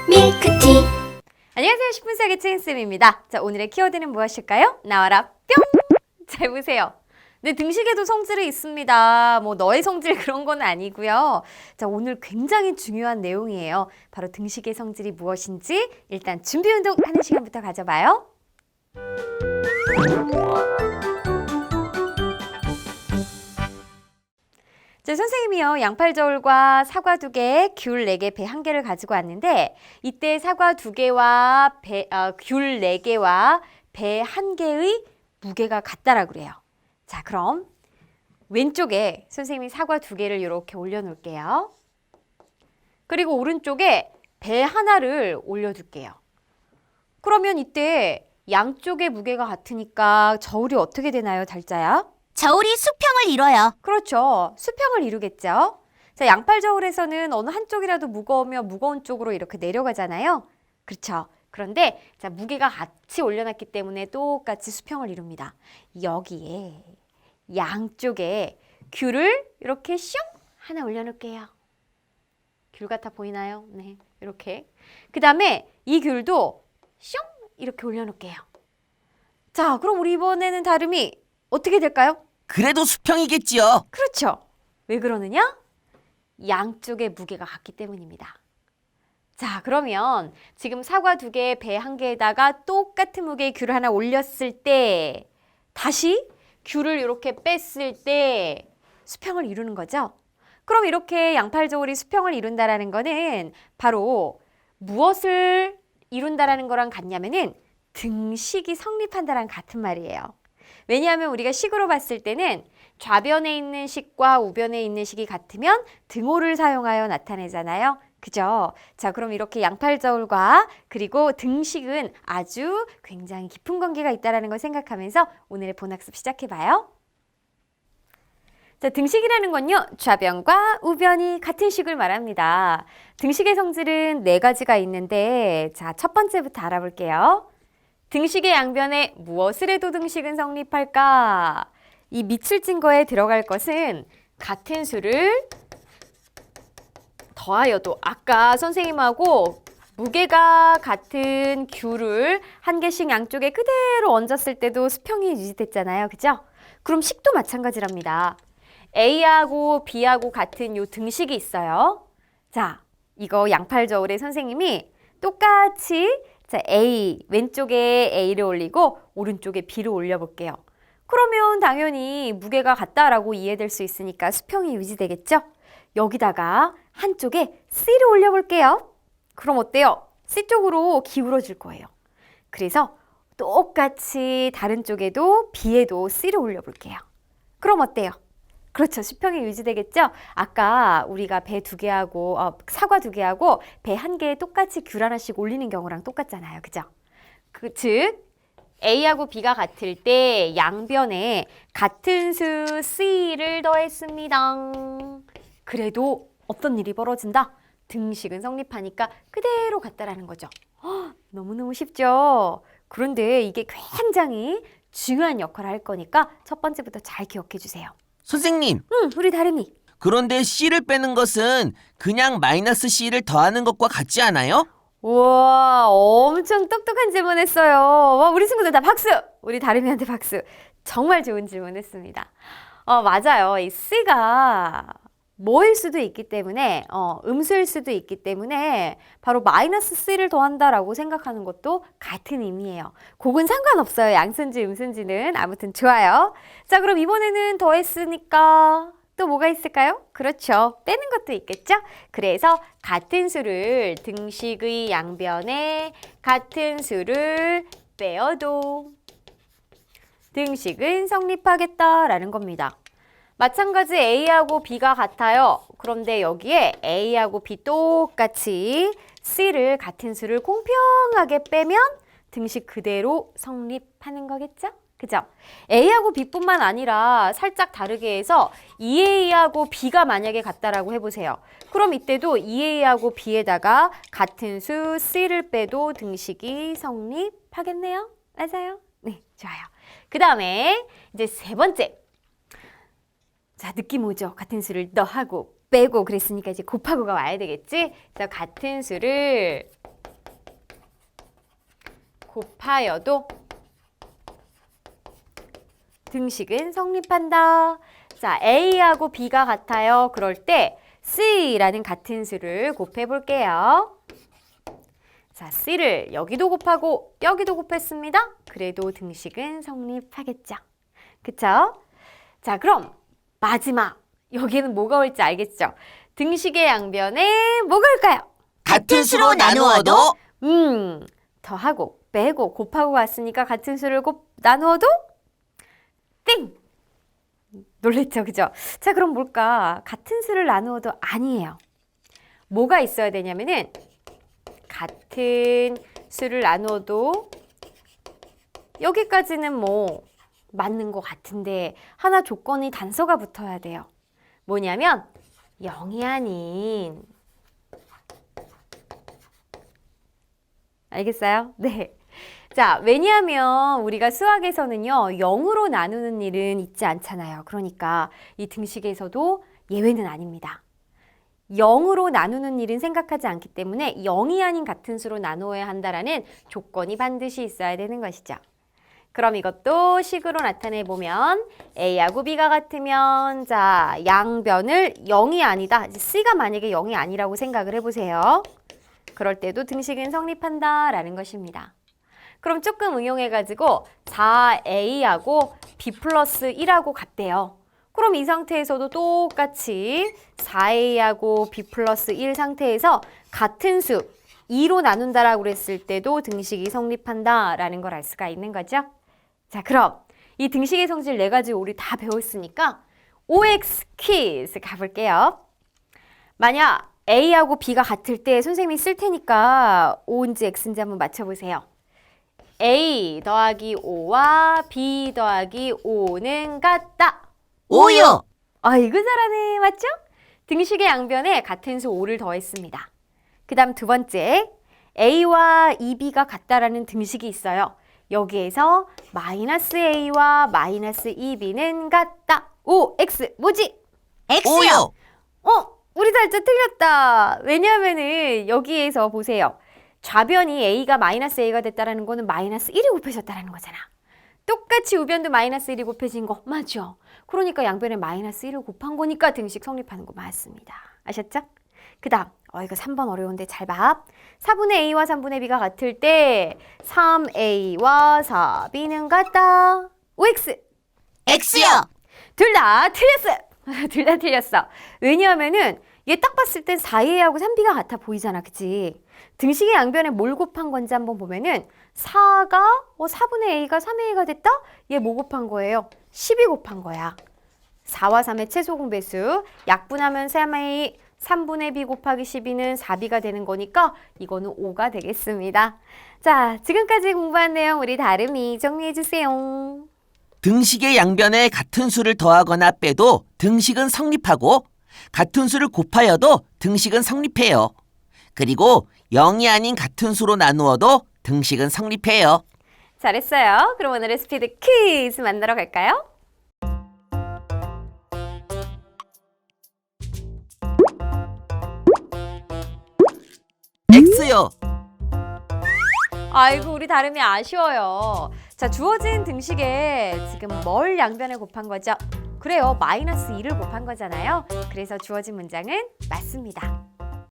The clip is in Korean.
밀크티. 안녕하세요. 10분 살기 칭쌤입니다. 자, 오늘의 키워드는 무엇일까요? 나와라 뿅! 잘 보세요. 네, 등식에도 성질이 있습니다. 뭐 너의 성질 그런 건 아니고요. 자, 오늘 굉장히 중요한 내용이에요. 바로 등식의 성질이 무엇인지 일단 준비 운동 하는 시간부터 가져봐요. 자, 선생님이요. 양팔저울과 사과 2개, 귤 4개, 배 1개를 가지고 왔는데 이때 사과 2개와 귤 4개와 배 1개의 무게가 같다라고 그래요. 자, 그럼 왼쪽에 선생님이 사과 2개를 이렇게 올려놓을게요. 그리고 오른쪽에 배 하나를 올려둘게요. 그러면 이때 양쪽의 무게가 같으니까 저울이 어떻게 되나요, 달자야? 저울이 수평을 이뤄요. 그렇죠. 수평을 이루겠죠. 자, 양팔저울에서는 어느 한쪽이라도 무거우면 무거운 쪽으로 이렇게 내려가잖아요. 그렇죠. 그런데 자, 무게가 같이 올려놨기 때문에 똑같이 수평을 이룹니다. 여기에 양쪽에 귤을 이렇게 슝 하나 올려놓을게요. 귤 같아 보이나요? 네, 이렇게. 그 다음에 이 귤도 슝 이렇게 올려놓을게요. 자, 그럼 우리 이번에는 다름이 어떻게 될까요? 그래도 수평이겠지요. 그렇죠. 왜 그러느냐? 양쪽의 무게가 같기 때문입니다. 자, 그러면 지금 사과 2개, 배 1개에다가 똑같은 무게의 귤을 하나 올렸을 때 다시 귤을 이렇게 뺐을 때 수평을 이루는 거죠. 그럼 이렇게 양팔저울이 수평을 이룬다라는 거는 바로 무엇을 이룬다라는 거랑 같냐면은 등식이 성립한다랑 같은 말이에요. 왜냐하면 우리가 식으로 봤을 때는 좌변에 있는 식과 우변에 있는 식이 같으면 등호를 사용하여 나타내잖아요. 그죠? 자, 그럼 이렇게 양팔저울과 그리고 등식은 아주 굉장히 깊은 관계가 있다는 걸 생각하면서 오늘의 본학습 시작해봐요. 자, 등식이라는 건요, 좌변과 우변이 같은 식을 말합니다. 등식의 성질은 4가지가 있는데, 자, 첫 번째부터 알아볼게요. 등식의 양변에 무엇을 해도 등식은 성립할까? 이 밑줄 찐 거에 들어갈 것은 같은 수를 더하여도 아까 선생님하고 무게가 같은 귤을 1개씩 양쪽에 그대로 얹었을 때도 수평이 유지됐잖아요. 그죠? 그럼 식도 마찬가지랍니다. A하고 B하고 같은 요 등식이 있어요. 자, 이거 양팔저울에 선생님이 똑같이 자, A, 왼쪽에 A를 올리고 오른쪽에 B를 올려볼게요. 그러면 당연히 무게가 같다라고 이해될 수 있으니까 수평이 유지되겠죠? 여기다가 한쪽에 C를 올려볼게요. 그럼 어때요? C 쪽으로 기울어질 거예요. 그래서 똑같이 다른 쪽에도 B에도 C를 올려볼게요. 그럼 어때요? 그렇죠. 수평이 유지되겠죠? 아까 우리가 배 2개하고 사과 2개하고 배 1개에 똑같이 귤 하나씩 올리는 경우랑 똑같잖아요. 그죠? 즉 A하고 B가 같을 때 양변에 같은 수 C를 더했습니다. 그래도 어떤 일이 벌어진다? 등식은 성립하니까 그대로 같다라는 거죠. 너무너무 쉽죠? 그런데 이게 굉장히 중요한 역할을 할 거니까 첫 번째부터 잘 기억해 주세요. 선생님, 우리 다름이. 그런데 C를 빼는 것은 그냥 마이너스 C를 더하는 것과 같지 않아요? 우와, 엄청 똑똑한 질문 했어요. 와, 우리 친구들 다 박수! 우리 다름이한테 박수. 정말 좋은 질문 했습니다. 맞아요. 이 C가 뭐일 수도 있기 때문에, 음수일 수도 있기 때문에 바로 마이너스 C를 더한다라고 생각하는 것도 같은 의미예요. 그건 상관없어요. 양수인지 음수인지는. 아무튼 좋아요. 자, 그럼 이번에는 더했으니까 또 뭐가 있을까요? 그렇죠. 빼는 것도 있겠죠? 그래서 같은 수를 등식의 양변에 같은 수를 빼어도 등식은 성립하겠다라는 겁니다. 마찬가지 A하고 B가 같아요. 그런데 여기에 A하고 B 똑같이 C를 같은 수를 공평하게 빼면 등식 그대로 성립하는 거겠죠? 그죠? A하고 B뿐만 아니라 살짝 다르게 해서 2A하고 B가 만약에 같다라고 해보세요. 그럼 이때도 2A하고 B에다가 같은 수 C를 빼도 등식이 성립하겠네요. 맞아요? 네, 좋아요. 그 다음에 이제 세 번째. 자, 느낌 오죠? 같은 수를 더하고 빼고 그랬으니까 이제 곱하고가 와야 되겠지? 그래서 같은 수를 곱하여도 등식은 성립한다. 자, A하고 B가 같아요. 그럴 때 C라는 같은 수를 곱해 볼게요. 자, C를 여기도 곱하고 여기도 곱했습니다. 그래도 등식은 성립하겠죠. 그쵸? 자, 그럼 마지막 여기에는 뭐가 올지 알겠죠? 등식의 양변에 뭐가 올까요? 같은 수로 나누어도 더하고 빼고 곱하고 왔으니까 같은 수를 나누어도 띵! 놀랬죠, 그죠? 자, 그럼 뭘까? 같은 수를 나누어도 아니에요. 뭐가 있어야 되냐면은 같은 수를 나누어도 여기까지는 뭐 맞는 것 같은데 하나 조건이 단서가 붙어야 돼요. 뭐냐면 0이 아닌 알겠어요? 네. 자, 왜냐하면 우리가 수학에서는요 0으로 나누는 일은 있지 않잖아요. 그러니까 이 등식에서도 예외는 아닙니다. 0으로 나누는 일은 생각하지 않기 때문에 0이 아닌 같은 수로 나누어야 한다라는 조건이 반드시 있어야 되는 것이죠. 그럼 이것도 식으로 나타내 보면 A하고 B가 같으면 자 양변을 0이 아니다. C가 만약에 0이 아니라고 생각을 해보세요. 그럴 때도 등식은 성립한다라는 것입니다. 그럼 조금 응용해가지고 4A하고 B 플러스 1하고 같대요. 그럼 이 상태에서도 똑같이 4A하고 B 플러스 1 상태에서 같은 수 2로 나눈다라고 그랬을 때도 등식이 성립한다라는 걸 알 수가 있는 거죠. 자, 그럼 이 등식의 성질 4가지 우리 다 배웠으니까 OX 퀴즈 가볼게요. 만약 A하고 B가 같을 때 선생님이 쓸 테니까 O인지 X인지 한번 맞춰보세요. A 더하기 O와 B 더하기 O는 같다. O요. 이거 잘하네. 맞죠? 등식의 양변에 같은 수 5를 더했습니다. 그 다음 두 번째, A와 2B가 같다라는 등식이 있어요. 여기에서 마이너스 A와 마이너스 2B는 같다. O, X, 뭐지? O요. 우리 살짝 틀렸다. 왜냐하면은 여기에서 보세요. 좌변이 A가 마이너스 A가 됐다라는 거는 마이너스 1이 곱해졌다라는 거잖아. 똑같이 우변도 마이너스 1이 곱해진 거 맞죠? 그러니까 양변에 마이너스 1을 곱한 거니까 등식 성립하는 거 맞습니다. 아셨죠? 그 다음 이거 3번 어려운데 잘 봐. 4분의 A와 3분의 B가 같을 때 3A와 4B는 같다. OX X요. 둘 다 틀렸어. 둘 다 틀렸어. 왜냐하면은 얘 딱 봤을 땐 4A하고 3B가 같아 보이잖아. 그치? 등식의 양변에 뭘 곱한 건지 한번 보면은 4가 4분의 A가 3A가 됐다? 얘 뭐 곱한 거예요? 12 곱한 거야. 4와 3의 최소 공배수 약분하면 3A 3분의 B 곱하기 12는 4B가 되는 거니까 이거는 5가 되겠습니다. 자, 지금까지 공부한 내용 우리 다름이 정리해 주세요. 등식의 양변에 같은 수를 더하거나 빼도 등식은 성립하고 같은 수를 곱하여도 등식은 성립해요. 그리고 0이 아닌 같은 수로 나누어도 등식은 성립해요. 잘했어요. 그럼 오늘의 스피드 퀴즈 만나러 갈까요? X요. 아이고 우리 다름이 아쉬워요. 자, 주어진 등식에 지금 뭘 양변에 곱한 거죠? 그래요. 마이너스 2를 곱한 거잖아요. 그래서 주어진 문장은 맞습니다.